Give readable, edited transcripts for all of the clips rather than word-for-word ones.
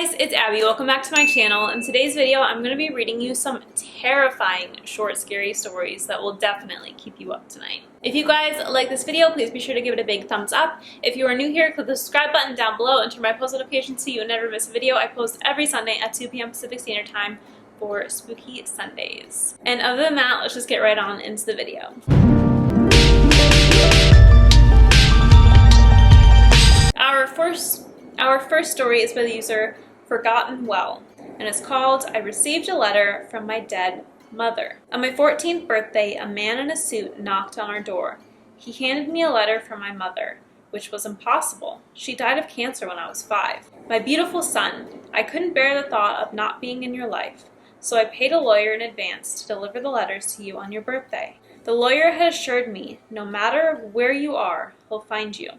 guys, it's Abby. Welcome back to my channel. In today's video, I'm going to be reading you some terrifying, short, scary stories that will definitely keep you up tonight. If you guys like this video, please be sure to give it a big thumbs up. If you are new here, click the subscribe button down below and turn my post notifications so you never miss a video. I post every Sunday at 2 p.m. Pacific Standard Time for Spooky Sundays. And other than that, let's just get right on into the video. Our first story is by the user Forgotten Well, and it's called I Received a Letter from My Dead Mother. On my 14th birthday, a man in a suit knocked on our door. He handed me a letter from my mother, which was impossible. She died of cancer when I was 5. My beautiful son, I couldn't bear the thought of not being in your life, so I paid a lawyer in advance to deliver the letters to you on your birthday. The lawyer had assured me, no matter where you are, he'll find you.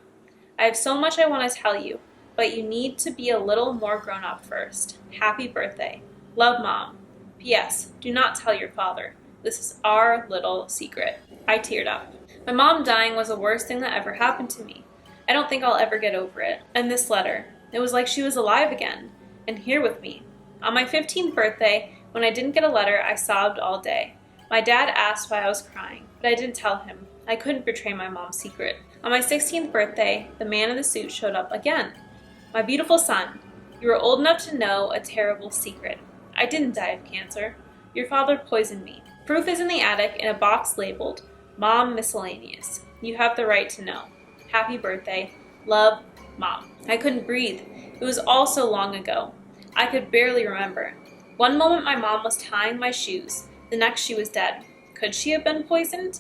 I have so much I want to tell you, but you need to be a little more grown up first. Happy birthday. Love, Mom. P.S. Do not tell your father. This is our little secret. I teared up. My mom dying was the worst thing that ever happened to me. I don't think I'll ever get over it. And this letter, it was like she was alive again, and here with me. On my 15th birthday, when I didn't get a letter, I sobbed all day. My dad asked why I was crying, but I didn't tell him. I couldn't betray my mom's secret. On my 16th birthday, the man in the suit showed up again. My beautiful son, you are old enough to know a terrible secret. I didn't die of cancer. Your father poisoned me. Proof is in the attic in a box labeled Mom Miscellaneous. You have the right to know. Happy birthday. Love, Mom. I couldn't breathe. It was all so long ago. I could barely remember. One moment my mom was tying my shoes. The next she was dead. Could she have been poisoned?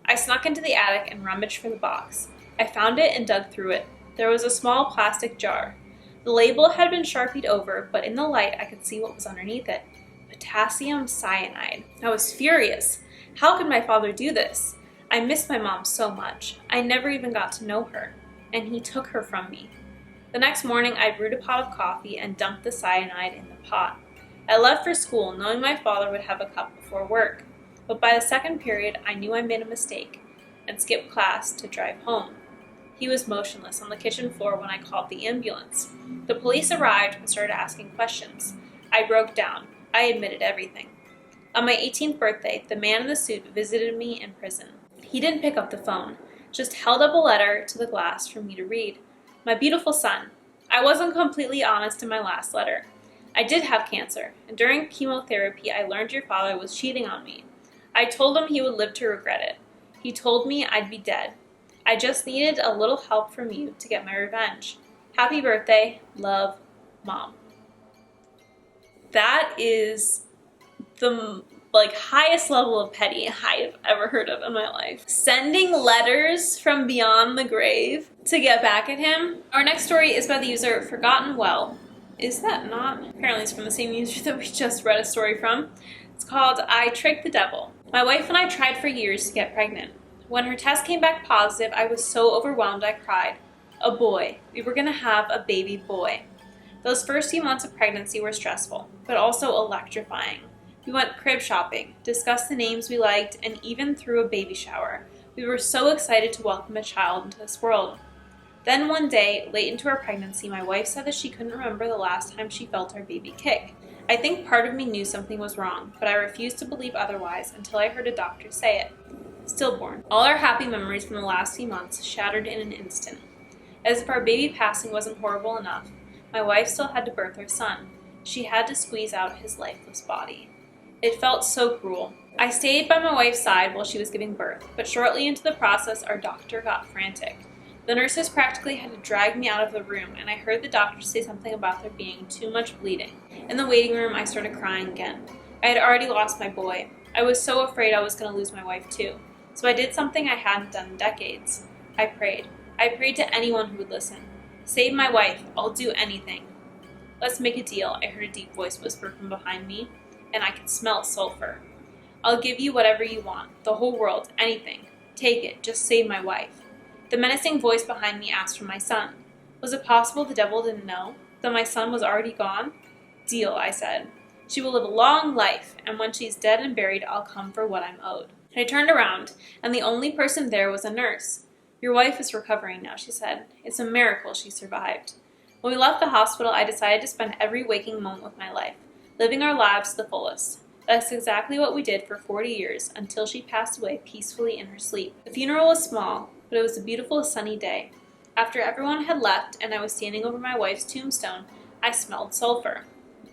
I snuck into the attic and rummaged for the box. I found it and dug through it. There was a small plastic jar. The label had been sharpied over, but in the light I could see what was underneath it. Potassium cyanide. I was furious. How could my father do this? I missed my mom so much. I never even got to know her, and he took her from me. The next morning I brewed a pot of coffee and dumped the cyanide in the pot. I left for school knowing my father would have a cup before work, but by the second period I knew I made a mistake and skipped class to drive home. He was motionless on the kitchen floor when I called the ambulance. The police arrived and started asking questions. I broke down. I admitted everything. On my 18th birthday, the man in the suit visited me in prison. He didn't pick up the phone, just held up a letter to the glass for me to read. My beautiful son, I wasn't completely honest in my last letter. I did have cancer, and during chemotherapy I learned your father was cheating on me. I told him he would live to regret it. He told me I'd be dead. I just needed a little help from you to get my revenge. Happy birthday. Love, Mom. That is the highest level of petty I've ever heard of in my life. Sending letters from beyond the grave to get back at him. Our next story is by the user Forgotten Well. Is that not? Apparently it's from the same user that we just read a story from. It's called I Tricked the Devil. My wife and I tried for years to get pregnant. When her test came back positive, I was so overwhelmed I cried. A boy. We were going to have a baby boy. Those first few months of pregnancy were stressful, but also electrifying. We went crib shopping, discussed the names we liked, and even threw a baby shower. We were so excited to welcome a child into this world. Then one day, late into our pregnancy, my wife said that she couldn't remember the last time she felt our baby kick. I think part of me knew something was wrong, but I refused to believe otherwise until I heard a doctor say it. Stillborn. All our happy memories from the last few months shattered in an instant. As if our baby passing wasn't horrible enough, my wife still had to birth our son. She had to squeeze out his lifeless body. It felt so cruel. I stayed by my wife's side while she was giving birth, but shortly into the process, our doctor got frantic. The nurses practically had to drag me out of the room, and I heard the doctor say something about there being too much bleeding. In the waiting room, I started crying again. I had already lost my boy. I was so afraid I was going to lose my wife too. So I did something I hadn't done in decades. I prayed. I prayed to anyone who would listen. Save my wife. I'll do anything. Let's make a deal, I heard a deep voice whisper from behind me, and I could smell sulfur. I'll give you whatever you want, the whole world, anything. Take it, just save my wife. The menacing voice behind me asked for my son. Was it possible the devil didn't know that my son was already gone? Deal, I said. She will live a long life, and when she's dead and buried, I'll come for what I'm owed. I turned around, and the only person there was a nurse. Your wife is recovering now, she said. It's a miracle she survived. When we left the hospital, I decided to spend every waking moment with my life, living our lives to the fullest. That's exactly what we did for 40 years, until she passed away peacefully in her sleep. The funeral was small, but it was a beautiful sunny day. After everyone had left and I was standing over my wife's tombstone, I smelled sulfur.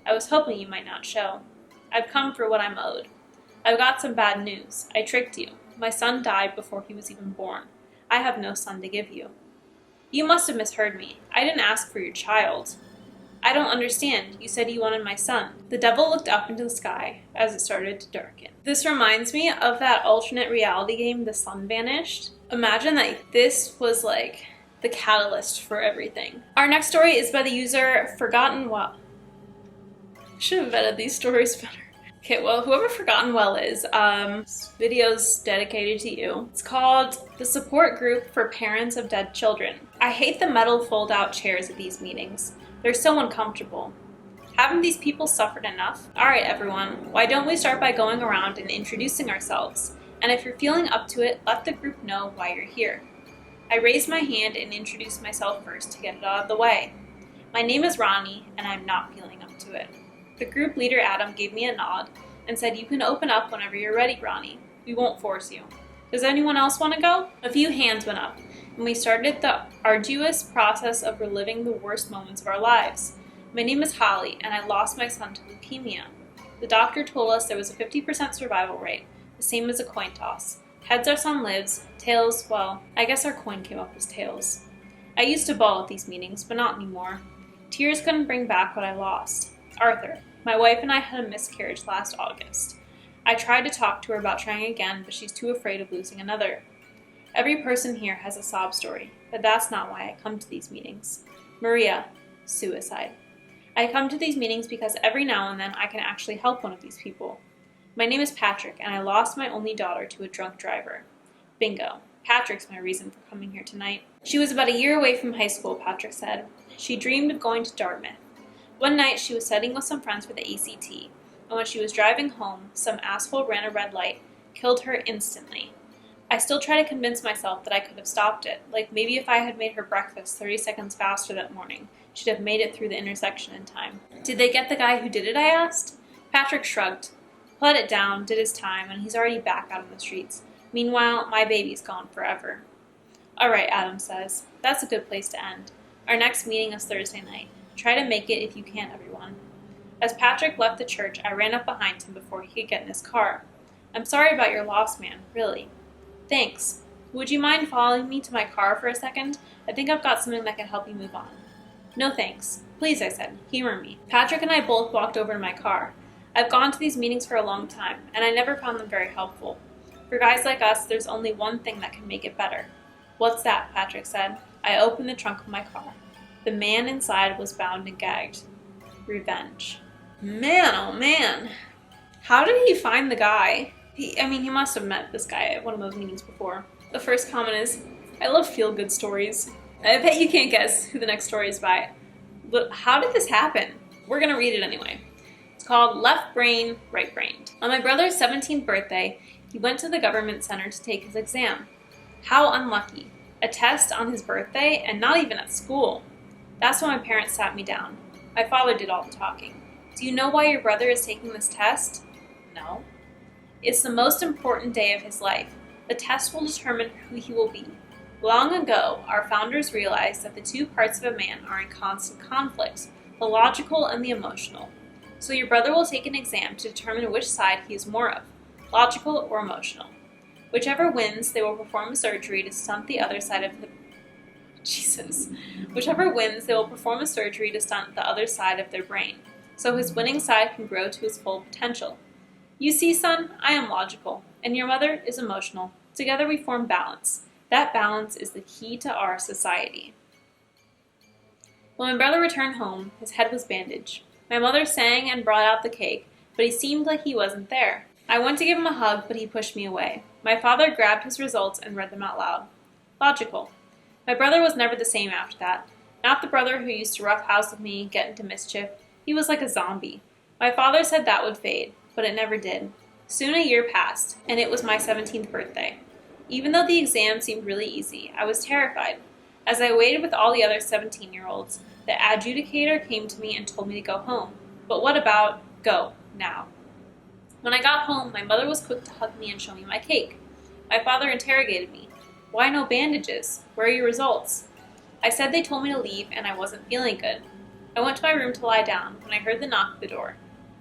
I was hoping you might not show. I've come for what I'm owed. I've got some bad news. I tricked you. My son died before he was even born. I have no son to give you. You must have misheard me. I didn't ask for your child. I don't understand. You said you wanted my son. The devil looked up into the sky as it started to darken. This reminds me of that alternate reality game, The Sun Vanished. Imagine that this was like the catalyst for everything. Our next story is by the user Forgotten Well. Should have vetted these stories better. Okay, well, whoever Forgotten Well is, this video's dedicated to you. It's called The Support Group for Parents of Dead Children. I hate the metal fold-out chairs at these meetings. They're so uncomfortable. Haven't these people suffered enough? Alright everyone, why don't we start by going around and introducing ourselves? And if you're feeling up to it, let the group know why you're here. I raised my hand and introduced myself first to get it out of the way. My name is Ronnie, and I'm not feeling up to it. The group leader, Adam, gave me a nod and said, "You can open up whenever you're ready, Ronnie. We won't force you. Does anyone else want to go?" A few hands went up, and we started the arduous process of reliving the worst moments of our lives. My name is Holly, and I lost my son to leukemia. The doctor told us there was a 50% survival rate, the same as a coin toss. Heads our son lives, tails, well, I guess our coin came up as tails. I used to bawl at these meetings, but not anymore. Tears couldn't bring back what I lost. Arthur. My wife and I had a miscarriage last August. I tried to talk to her about trying again, but she's too afraid of losing another. Every person here has a sob story, but that's not why I come to these meetings. Maria. Suicide. I come to these meetings because every now and then I can actually help one of these people. My name is Patrick, and I lost my only daughter to a drunk driver. Bingo. Patrick's my reason for coming here tonight. She was about a year away from high school, Patrick said. She dreamed of going to Dartmouth. One night, she was studying with some friends for the ACT, and when she was driving home, some asshole ran a red light, killed her instantly. I still try to convince myself that I could have stopped it, like maybe if I had made her breakfast 30 seconds faster that morning, she'd have made it through the intersection in time. Did they get the guy who did it, I asked? Patrick shrugged, let it down, did his time, and he's already back out on the streets. Meanwhile, my baby's gone forever. All right, Adam says. That's a good place to end. Our next meeting is Thursday night. Try to make it if you can, everyone. As Patrick left the church, I ran up behind him before he could get in his car. I'm sorry about your loss, man, really. Thanks. Would you mind following me to my car for a second? I think I've got something that can help you move on. No thanks. Please, I said. Humor me. Patrick and I both walked over to my car. I've gone to these meetings for a long time, and I never found them very helpful. For guys like us, there's only one thing that can make it better. What's that? Patrick said. I opened the trunk of my car. The man inside was bound and gagged. Revenge. Man, oh man. How did he find the guy? He must have met this guy at one of those meetings before. The first comment is, I love feel-good stories. I bet you can't guess who the next story is by. But how did this happen? We're gonna read it anyway. It's called Left Brain, Right Brained. On my brother's 17th birthday, he went to the government center to take his exam. How unlucky. A test on his birthday and not even at school. That's when my parents sat me down. My father did all the talking. Do you know why your brother is taking this test? No. It's the most important day of his life. The test will determine who he will be. Long ago, our founders realized that the two parts of a man are in constant conflict, the logical and the emotional. So your brother will take an exam to determine which side he is more of, logical or emotional. Whichever wins, they will perform a surgery to stunt the other side of the Whichever wins, they will perform a surgery to stunt the other side of their brain, so his winning side can grow to his full potential. You see, son, I am logical, and your mother is emotional. Together we form balance. That balance is the key to our society. When my brother returned home, his head was bandaged. My mother sang and brought out the cake, but he seemed like he wasn't there. I went to give him a hug, but he pushed me away. My father grabbed his results and read them out loud. Logical. My brother was never the same after that. Not the brother who used to roughhouse with me, get into mischief. He was like a zombie. My father said that would fade, but it never did. Soon a year passed, and it was my 17th birthday. Even though the exam seemed really easy, I was terrified. As I waited with all the other 17-year-olds, The adjudicator came to me and told me to go home. But what about go now? When I got home, my mother was quick to hug me and show me my cake. My father interrogated me. Why no bandages? Where are your results? I said they told me to leave and I wasn't feeling good. I went to my room to lie down when I heard the knock at the door.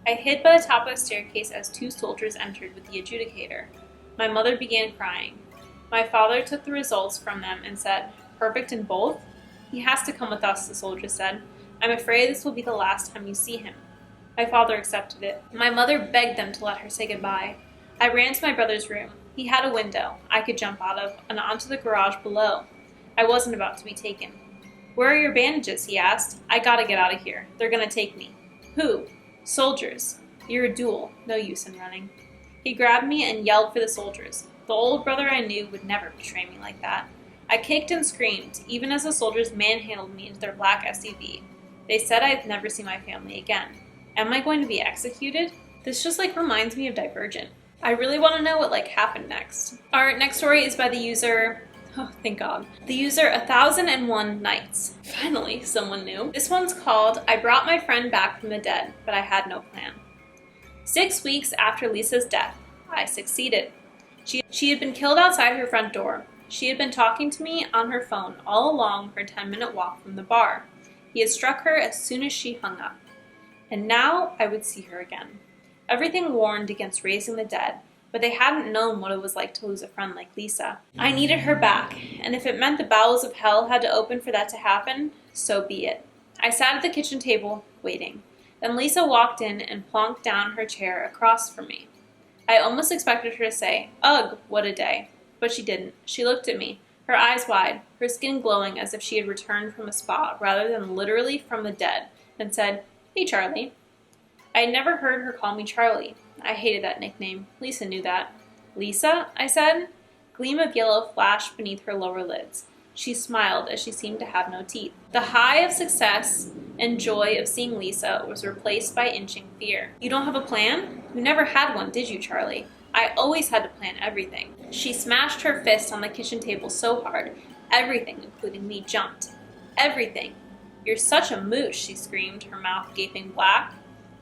I hid by the top of the staircase as 2 soldiers entered with the adjudicator. My mother began crying. My father took the results from them and said, "Perfect in both?" "He has to come with us," the soldier said. "I'm afraid this will be the last time you see him." My father accepted it. My mother begged them to let her say goodbye. I ran to my brother's room. He had a window I could jump out of and onto the garage below. I wasn't about to be taken. "Where are your bandages?" he asked. "I gotta get out of here. They're gonna take me." "Who?" "Soldiers." "You're a duel. No use in running." He grabbed me and yelled for the soldiers. The old brother I knew would never betray me like that. I kicked and screamed, even as the soldiers manhandled me into their black SUV. They said I'd never see my family again. Am I going to be executed? This just reminds me of Divergent. I really want to know what happened next. Our next story is by the user, oh thank God, the user 1001 Nights. Finally, someone new. This one's called, I brought my friend back from the dead, but I had no plan. 6 weeks after Lisa's death, I succeeded. She had been killed outside her front door. She had been talking to me on her phone all along her 10-minute walk from the bar. He had struck her as soon as she hung up. And now I would see her again. Everything warned against raising the dead, but they hadn't known what it was like to lose a friend like Lisa. I needed her back, and if it meant the bowels of hell had to open for that to happen, so be it. I sat at the kitchen table, waiting. Then Lisa walked in and plonked down her chair across from me. I almost expected her to say, "Ugh, what a day." But she didn't. She looked at me, her eyes wide, her skin glowing as if she had returned from a spa rather than literally from the dead, and said, "Hey, Charlie." I had never heard her call me Charlie. I hated that nickname. Lisa knew that. "Lisa?" I said. Gleam of yellow flashed beneath her lower lids. She smiled as she seemed to have no teeth. The high of success and joy of seeing Lisa was replaced by inching fear. "You don't have a plan? You never had one, did you, Charlie? I always had to plan everything." She smashed her fist on the kitchen table so hard, everything, including me, jumped. "Everything. You're such a moosh," she screamed, her mouth gaping black.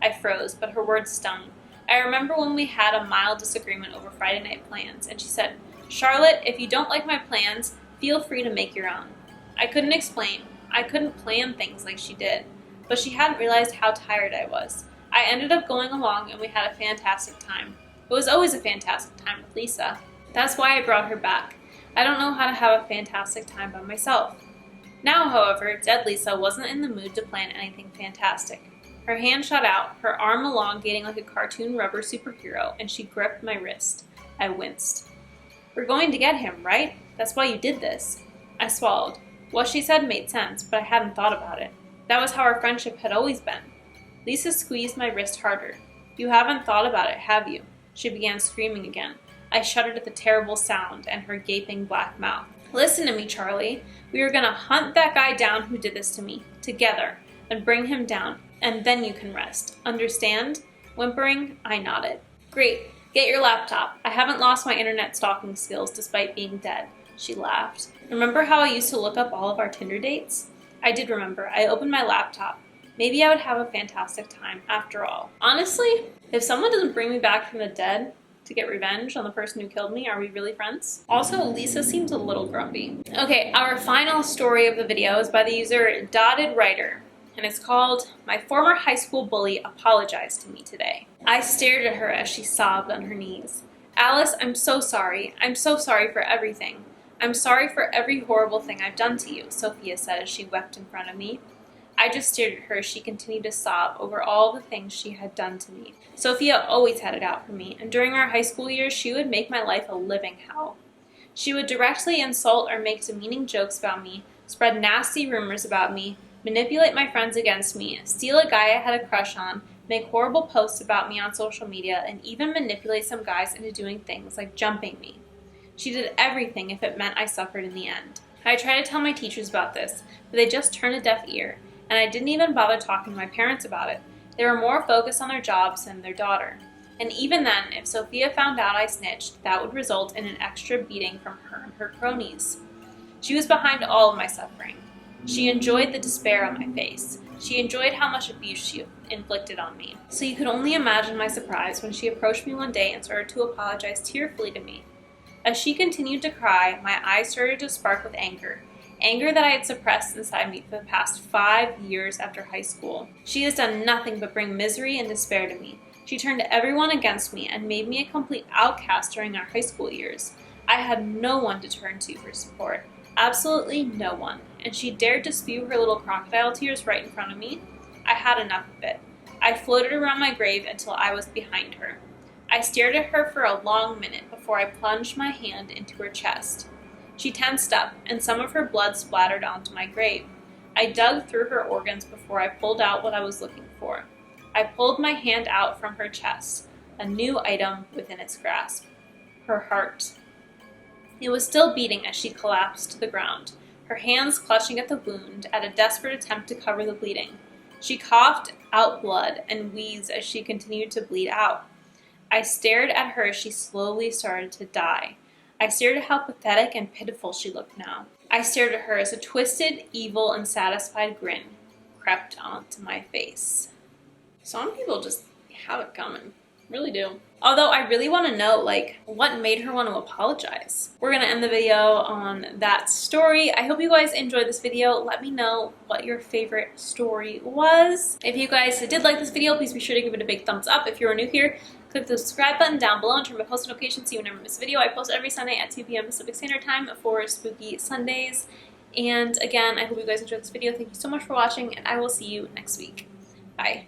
I froze, but her words stung. I remember when we had a mild disagreement over Friday night plans, and she said, "Charlotte, if you don't like my plans, feel free to make your own." I couldn't explain. I couldn't plan things like she did, but she hadn't realized how tired I was. I ended up going along, and we had a fantastic time. It was always a fantastic time with Lisa. That's why I brought her back. I don't know how to have a fantastic time by myself. Now, however, dead Lisa wasn't in the mood to plan anything fantastic. Her hand shot out, her arm elongating like a cartoon rubber superhero, and she gripped my wrist. I winced. "We're going to get him, right? That's why you did this." I swallowed. What she said made sense, but I hadn't thought about it. That was how our friendship had always been. Lisa squeezed my wrist harder. "You haven't thought about it, have you?" She began screaming again. I shuddered at the terrible sound and her gaping black mouth. "Listen to me, Charlie. We are going to hunt that guy down who did this to me, together, and bring him down, and then you can rest. Understand?" Whimpering, I nodded. "Great. Get your laptop. I haven't lost my internet stalking skills despite being dead." She laughed. "Remember how I used to look up all of our Tinder dates?" I did remember. I opened my laptop. Maybe I would have a fantastic time after all. Honestly, if someone doesn't bring me back from the dead to get revenge on the person who killed me, are we really friends? Also, Lisa seems a little grumpy. Okay, our final story of the video is by the user Dotted Writer, and it's called, "My former high school bully apologized to me today." I stared at her as she sobbed on her knees. "Alice, I'm so sorry. I'm so sorry for everything. I'm sorry for every horrible thing I've done to you," Sophia said as she wept in front of me. I just stared at her as she continued to sob over all the things she had done to me. Sophia always had it out for me, and during our high school years, she would make my life a living hell. She would directly insult or make demeaning jokes about me, spread nasty rumors about me, manipulate my friends against me, steal a guy I had a crush on, make horrible posts about me on social media, and even manipulate some guys into doing things like jumping me. She did everything if it meant I suffered in the end. I tried to tell my teachers about this, but they just turned a deaf ear, and I didn't even bother talking to my parents about it. They were more focused on their jobs than their daughter. And even then, if Sophia found out I snitched, that would result in an extra beating from her and her cronies. She was behind all of my suffering. She enjoyed the despair on my face. She enjoyed how much abuse she inflicted on me. So you could only imagine my surprise when she approached me one day and started to apologize tearfully to me. As she continued to cry, my eyes started to spark with anger. Anger that I had suppressed inside me for the past 5 years after high school. She has done nothing but bring misery and despair to me. She turned everyone against me and made me a complete outcast during our high school years. I had no one to turn to for support. Absolutely no one. And she dared to spew her little crocodile tears right in front of me. I had enough of it. I floated around my grave until I was behind her. I stared at her for a long minute before I plunged my hand into her chest. She tensed up, and some of her blood splattered onto my grave. I dug through her organs before I pulled out what I was looking for. I pulled my hand out from her chest, a new item within its grasp. Her heart. It was still beating as she collapsed to the ground, her hands clutching at the wound at a desperate attempt to cover the bleeding. She coughed out blood and wheezed as she continued to bleed out. I stared at her as she slowly started to die. I stared at how pathetic and pitiful she looked now. I stared at her as a twisted, evil, and satisfied grin crept onto my face. Some people just have it coming. Really do. Although I really want to know, what made her want to apologize? We're going to end the video on that story. I hope you guys enjoyed this video. Let me know what your favorite story was. If you guys did like this video, please be sure to give it a big thumbs up. If you're new here, click the subscribe button down below and turn on post notifications so you never miss a video. I post every Sunday at 2 p.m. Pacific Standard Time for Spooky Sundays. And again, I hope you guys enjoyed this video. Thank you so much for watching, and I will see you next week. Bye.